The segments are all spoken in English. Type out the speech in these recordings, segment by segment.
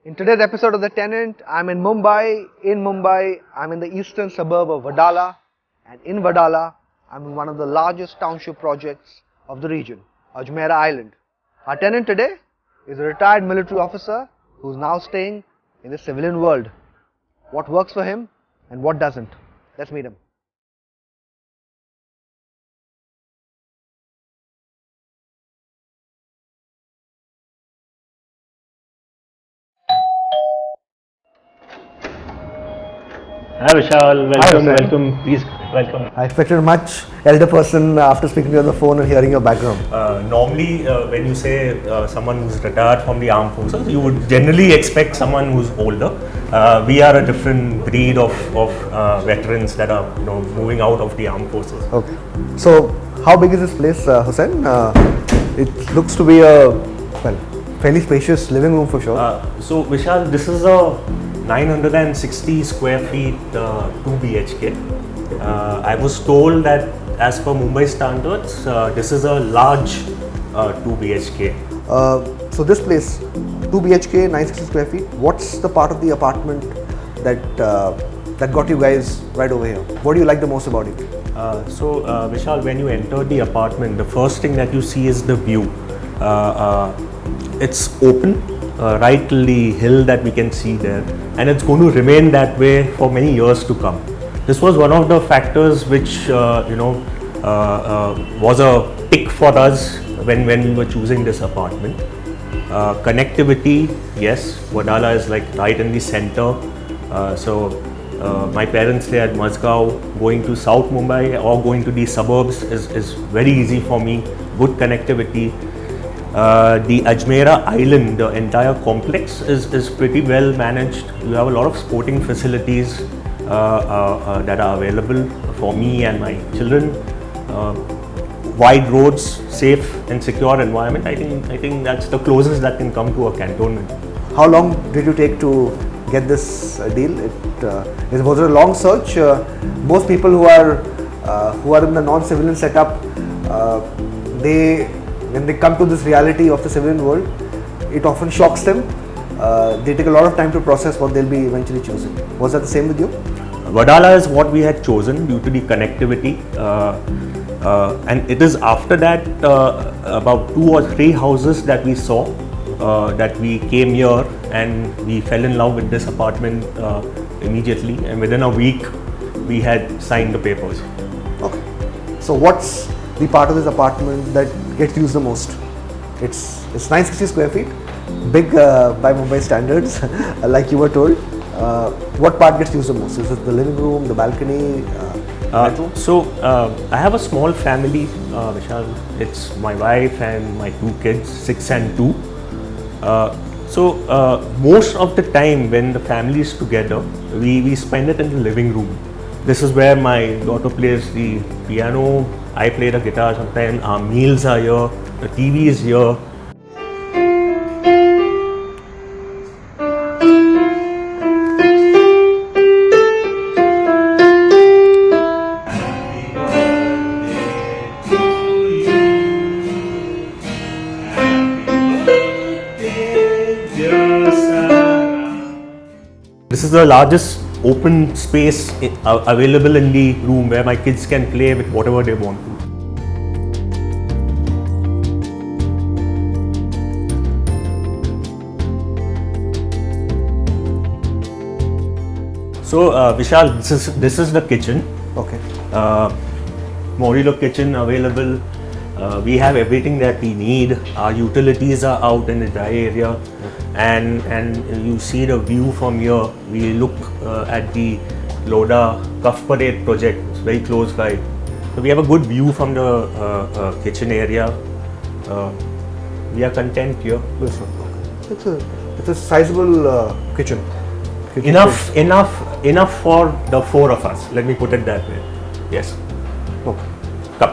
In today's episode of The Tenant, I'm in Mumbai. In Mumbai, I'm in the eastern suburb of Wadala. And in Wadala, I'm in one of the largest township projects of the region, Ajmera Island. Our tenant today is a retired military officer who's now staying in the civilian world. What works for him and what doesn't? Let's meet him. Hi Vishal, welcome, Hussain. welcome, please welcome. I expected a much elder person after speaking to you on the phone and hearing your background. Normally, when you say someone who's retired from the armed forces, you would generally expect someone who's older. We are a different breed of veterans that are moving out of the armed forces. Okay. So, how big is this place, Hussain? It looks to be a fairly spacious living room for sure. So Vishal, this is a 960 square feet 2 BHK. I was told that as per Mumbai standards, this is a large 2 BHK. So this place, 2 BHK, 960 square feet. What's the part of the apartment that that got you guys right over here? What do you like the most about it? So Vishal, when you enter the apartment, the first thing that you see is the view. It's open right till the hill that we can see there, and it's going to remain that way for many years to come. This was one of the factors which was a pick for us when we were choosing this apartment. Connectivity, yes, Wadala is like right in the center. My parents stay at Mazgaon. Going to South Mumbai or going to the suburbs is very easy for me. Good connectivity. The Ajmera Island, the entire complex is pretty well managed. You have a lot of sporting facilities that are available for me and my children. Wide roads, safe and secure environment. I think that's the closest that can come to a cantonment. How long did you take to get this deal? Was it a long search? Most people who are in the non-civilian setup, when they come to this reality of the civilian world, it often shocks them. They take a lot of time to process what they'll be eventually choosing. Was that the same with you? Wadala is what we had chosen due to the connectivity, and it is after that about 2 or 3 houses that we saw that we came here and we fell in love with this apartment immediately, and within a week we had signed the papers. Okay. So what's the part of this apartment that gets used the most? It's 960 square feet, big by Mumbai standards, like you were told. What part gets used the most? Is it the living room, the balcony, bedroom? I have a small family, Vishal. It's my wife and my 2 kids, 6 and 2. Most of the time when the family is together, we spend it in the living room. This is where my daughter plays the piano, I play the guitar sometimes, our meals are here, the TV is here. This is the largest open space available in the room where my kids can play with whatever they want to. So Vishal, this is the kitchen. Okay. Modular kitchen available. We have everything that we need. Our utilities are out in the dry area, and you see the view from here. We look at the Loda Cuff Parade project. It's very close by. So we have a good view from the kitchen area. We are content here. This one. Okay. It's a sizable kitchen. Enough for the 4 of us. Let me put it that way. Yes. Okay.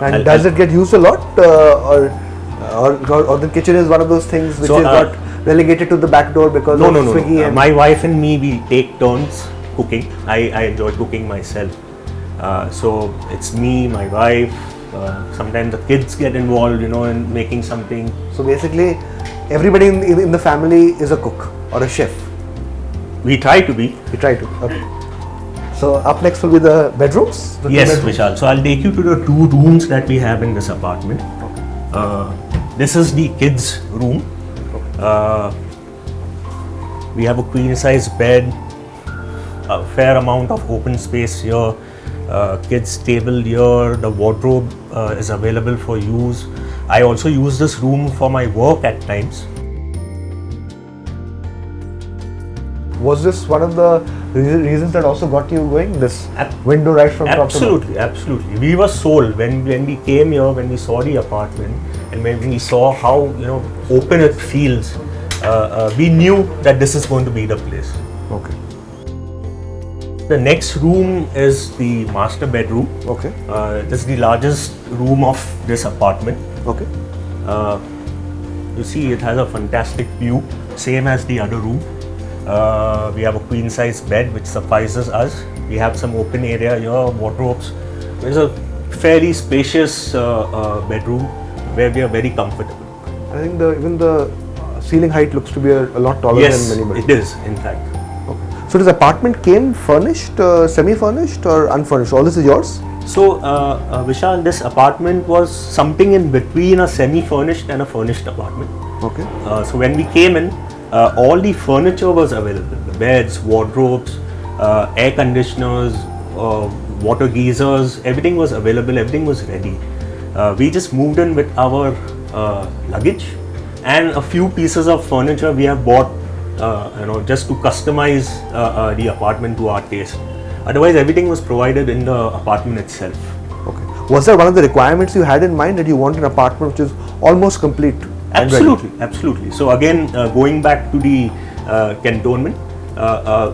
And does it get used a lot, or the kitchen is one of those things which is got relegated to the back door because of Swiggy? No. My wife and me, we take turns cooking. I enjoy cooking myself. So it's me, my wife. Sometimes the kids get involved, in making something. So basically, everybody in the family is a cook or a chef. We try to be. We try to. Okay. So up next will be the bedrooms? Yes, Vishal. So I'll take you to the 2 rooms that we have in this apartment. Okay. This is the kids' room. Okay. We have a queen size bed, a fair amount of open space here, kids' table here, the wardrobe is available for use. I also use this room for my work at times. Was this one of the reasons that also got you going, this window right from top to bottom? Absolutely. We were sold when we came here, when we saw the apartment and when we saw how open it feels. We knew that this is going to be the place. Okay. The next room is the master bedroom. Okay. This is the largest room of this apartment. Okay. You see, it has a fantastic view, same as the other room. We have a queen size bed which suffices us. We have some open area here, wardrobes. It's a fairly spacious bedroom where we are very comfortable. I think even the ceiling height looks to be a lot taller than many bedrooms. It is, in fact. Okay. So this apartment came furnished, semi-furnished or unfurnished? All this is yours? So Vishal, this apartment was something in between a semi-furnished and a furnished apartment. Okay. So when we came in, all the furniture was available. The beds, wardrobes, air conditioners, water geysers, everything was available, everything was ready. We just moved in with our luggage and a few pieces of furniture we have bought just to customize the apartment to our taste. Otherwise, everything was provided in the apartment itself. Okay. Was that one of the requirements you had in mind, that you want an apartment which is almost complete? Absolutely. So again, going back to the cantonment,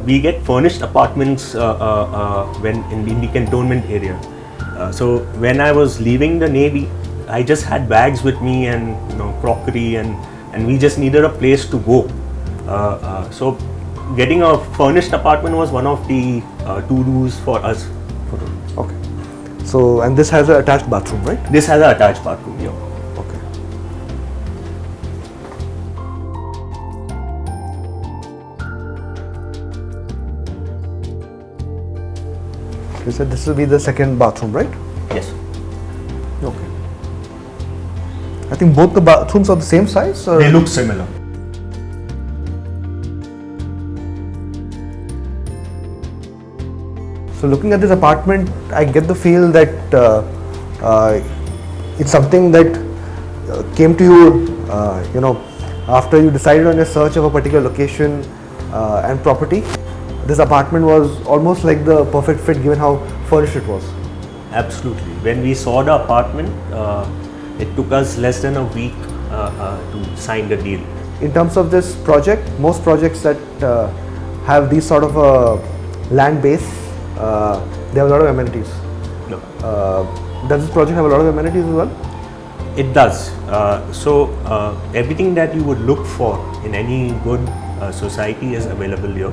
we get furnished apartments when in the cantonment area. So when I was leaving the Navy, I just had bags with me and crockery, and we just needed a place to go. So getting a furnished apartment was one of the to-dos for us. Okay. So, and this has an attached bathroom, right? This has an attached bathroom, yeah. Okay. You said this will be the second bathroom, right? Yes. Okay. I think both the bathrooms are the same size? Or? They look similar. So looking at this apartment, I get the feel that it's something that came to you, after you decided on your search of a particular location and property. This apartment was almost like the perfect fit given how furnished it was. Absolutely. When we saw the apartment, it took us less than a week to sign the deal. In terms of this project, most projects that have these sort of a land base, they have a lot of amenities. No. Does this project have a lot of amenities as well? It does. So everything that you would look for in any good society is available here.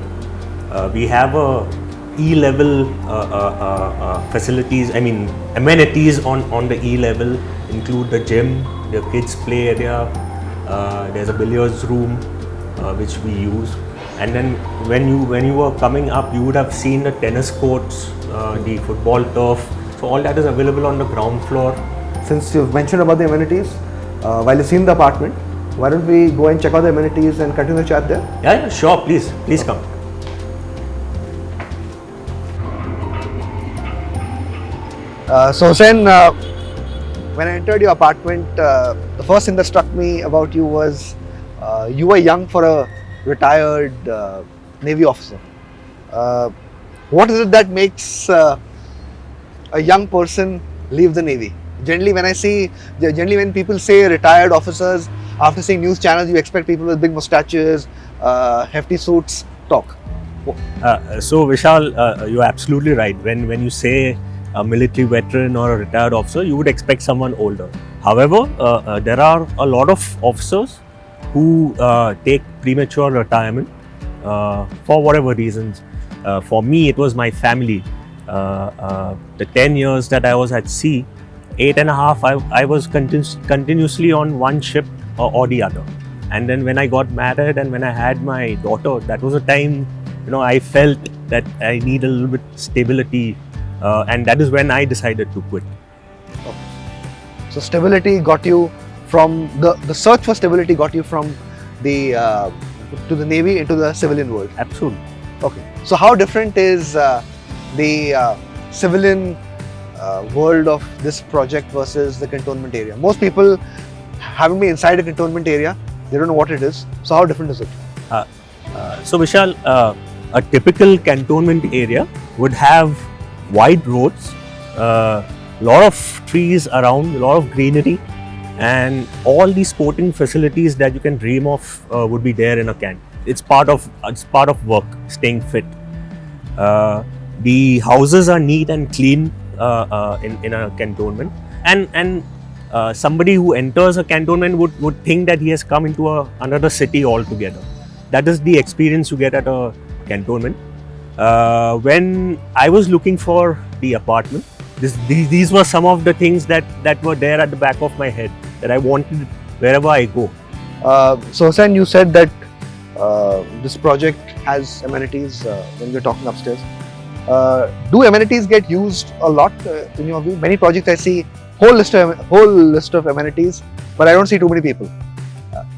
We have a E-level facilities, amenities on the E-level include the gym, the kids play area, there's a billiards room which we use. And then when you were coming up, you would have seen the tennis courts, the football turf. So all that is available on the ground floor. Since you've mentioned about the amenities, while you've seen the apartment, why don't we go and check out the amenities and continue the chat there? Yeah, sure. Please come. So Hussain, when I entered your apartment, the first thing that struck me about you was you were young for a retired Navy officer. What is it that makes a young person leave the Navy? Generally when people say retired officers, after seeing news channels, you expect people with big mustaches, hefty suits talk. So Vishal, you're absolutely right. When you say a military veteran or a retired officer, you would expect someone older. However, there are a lot of officers who take premature retirement for whatever reasons. For me, it was my family. The 10 years that I was at sea, 8.5, I was continuously on one ship or the other. And then when I got married and when I had my daughter, that was a time I felt that I need a little bit stability, and that is when I decided to quit. So stability got you from the search for stability got you from the to the Navy into the civilian world. Absolutely. Okay. So how different is the civilian world of this project versus the cantonment area? Most people haven't been inside a cantonment area. They don't know what it is. So how different is it? So Vishal, a typical cantonment area would have wide roads, lot of trees around, a lot of greenery, and all the sporting facilities that you can dream of would be there in a camp. It's part of work, staying fit. The houses are neat and clean in a cantonment, and somebody who enters a cantonment would think that he has come into another city altogether. That is the experience you get at a cantonment. When I was looking for the apartment, these were some of the things that were there at the back of my head that I wanted wherever I go. So Hussain, you said that this project has amenities when we're talking upstairs. Do amenities get used a lot in your view? Many projects I see whole list of amenities, but I don't see too many people.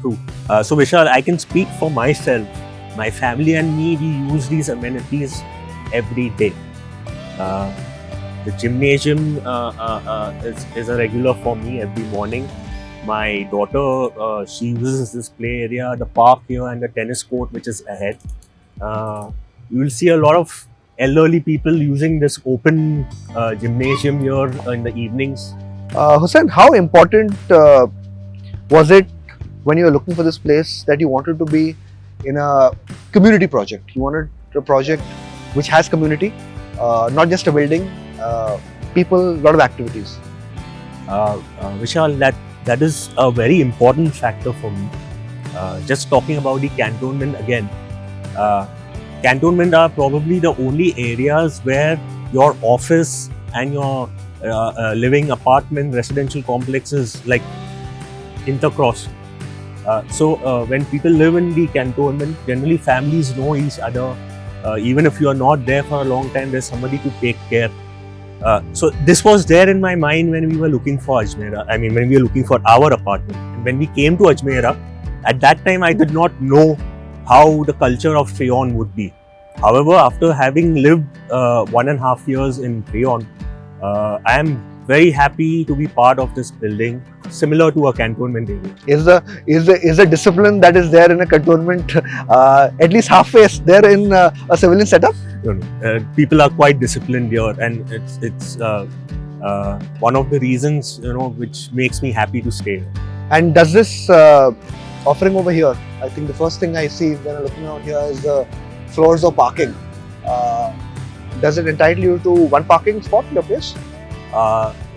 True. So Vishal, I can speak for myself. My family and me, we use these amenities every day. The gymnasium is a regular for me every morning. My daughter, she uses this play area, the park here, and the tennis court which is ahead. You will see a lot of elderly people using this open gymnasium here in the evenings. Hussain, how important was it when you were looking for this place that you wanted to be in a community project? You wanted a project which has community, not just a building, people, a lot of activities. Vishal, that is a very important factor for me. Just talking about the cantonment again, cantonment are probably the only areas where your office and your living apartment residential complexes like intercross. So when people live in the cantonment, generally families know each other. Even if you are not there for a long time, there's somebody to take care. So this was there in my mind when we were looking for Ajmera. I mean, when we were looking for our apartment. And when we came to Ajmera, at that time I did not know how the culture of Treon would be. However, after having lived 1.5 years in Treon, I am very happy to be part of this building, similar to a cantonment area. Is the discipline that is there in a cantonment at least halfway there in a civilian setup? No. People are quite disciplined here, and it's one of the reasons which makes me happy to stay here. And does this offering over here? I think the first thing I see when I'm looking out here is the floors of parking. Does it entitle you to one parking spot in your place?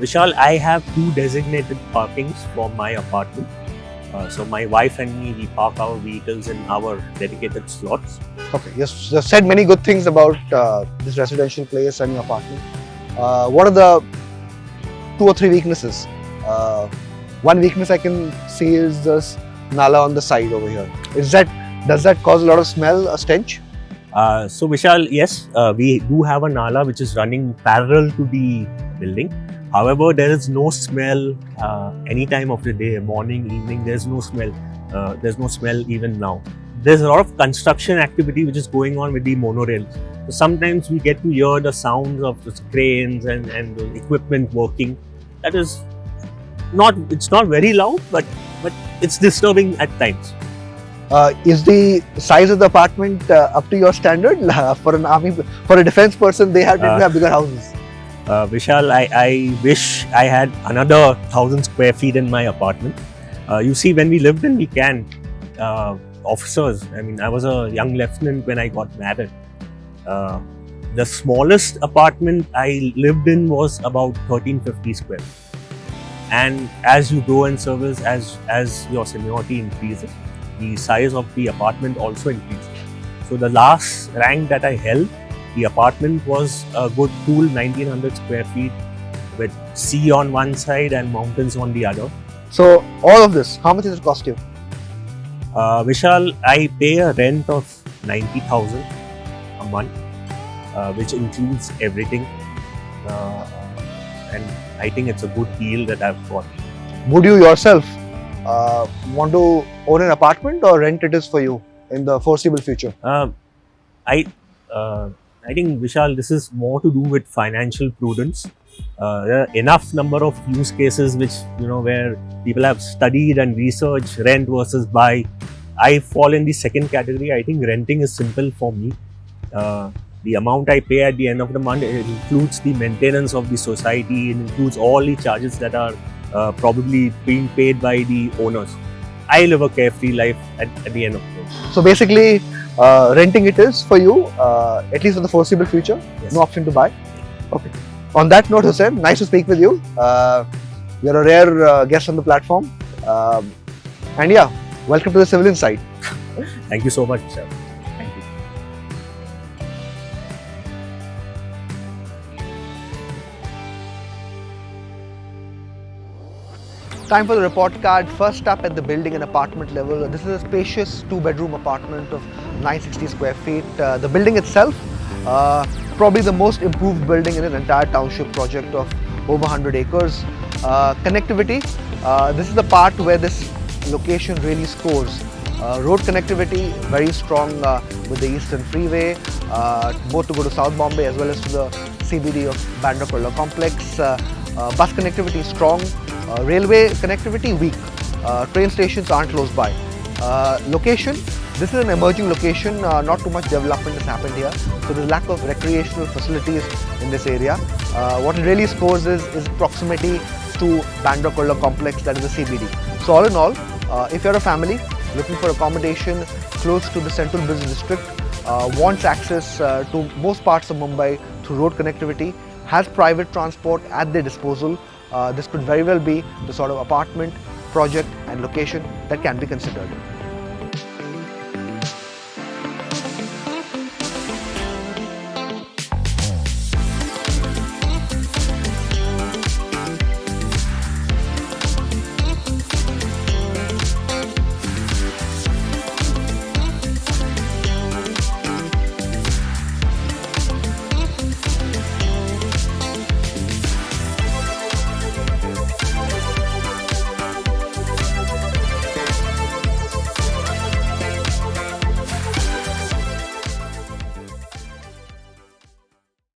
Vishal, I have 2 designated parkings for my apartment. So my wife and me, we park our vehicles in our dedicated slots. Okay, you said many good things about this residential place and your apartment. What are the 2 or 3 weaknesses? One weakness I can see is this nala on the side over here. Does that cause a lot of smell, a stench? So Vishal, yes, we do have a nala which is running parallel to the building. However, there is no smell any time of the day, morning, evening. There's no smell. There's no smell even now. There's a lot of construction activity which is going on with the monorails. So sometimes we get to hear the sounds of the cranes and the equipment working. That is it's not very loud, but it's disturbing at times. Is the size of the apartment up to your standard? For a defense person, they have to have bigger houses. Vishal, I wish I had another 1,000 square feet in my apartment. You see, when we lived in the camp, officers, I mean, I was a young lieutenant when I got married. The smallest apartment I lived in was about 1,350 square feet. And as you grow in service, as your seniority increases, the size of the apartment also increases. So the last rank that I held, the apartment was a good cool 1,900 square feet with sea on one side and mountains on the other. So all of this, how much does it cost you? Vishal, I pay a rent of 90,000 month, which includes everything. And I think it's a good deal that I've got. Would you yourself want to own an apartment or rent it is for you in the foreseeable future? I think, Vishal, this is more to do with financial prudence. There are enough number of use cases which, where people have studied and researched rent versus buy. I fall in the second category. I think renting is simple for me. The amount I pay at the end of the month, it includes the maintenance of the society, it includes all the charges that are probably being paid by the owners. I live a carefree life at the end of the day. So basically, renting it is for you, at least for the foreseeable future. Yes. No option to buy. Okay. On that note, Hussain, nice to speak with you. You're a rare guest on the platform. And yeah, welcome to the civilian side. Thank you so much, sir. Thank you. Time for the report card. First up at the building and apartment level. This is a spacious 2-bedroom apartment of 960 square feet. The building itself, probably the most improved building in an entire township project of over 100 acres. Connectivity, this is the part where this location really scores. Road connectivity, very strong with the Eastern Freeway, both to go to South Bombay as well as to the CBD of Bandra Kurla complex. Bus connectivity strong. Railway connectivity weak. Train stations aren't close by. Location, this is an emerging location, not too much development has happened here, so there's lack of recreational facilities in this area. What it really scores is proximity to Bandra Kurla complex, that is the CBD. So all in all, if you're a family looking for accommodation close to the central business district, wants access to most parts of Mumbai through road connectivity, has private transport at their disposal, this could very well be the sort of apartment, project and location that can be considered.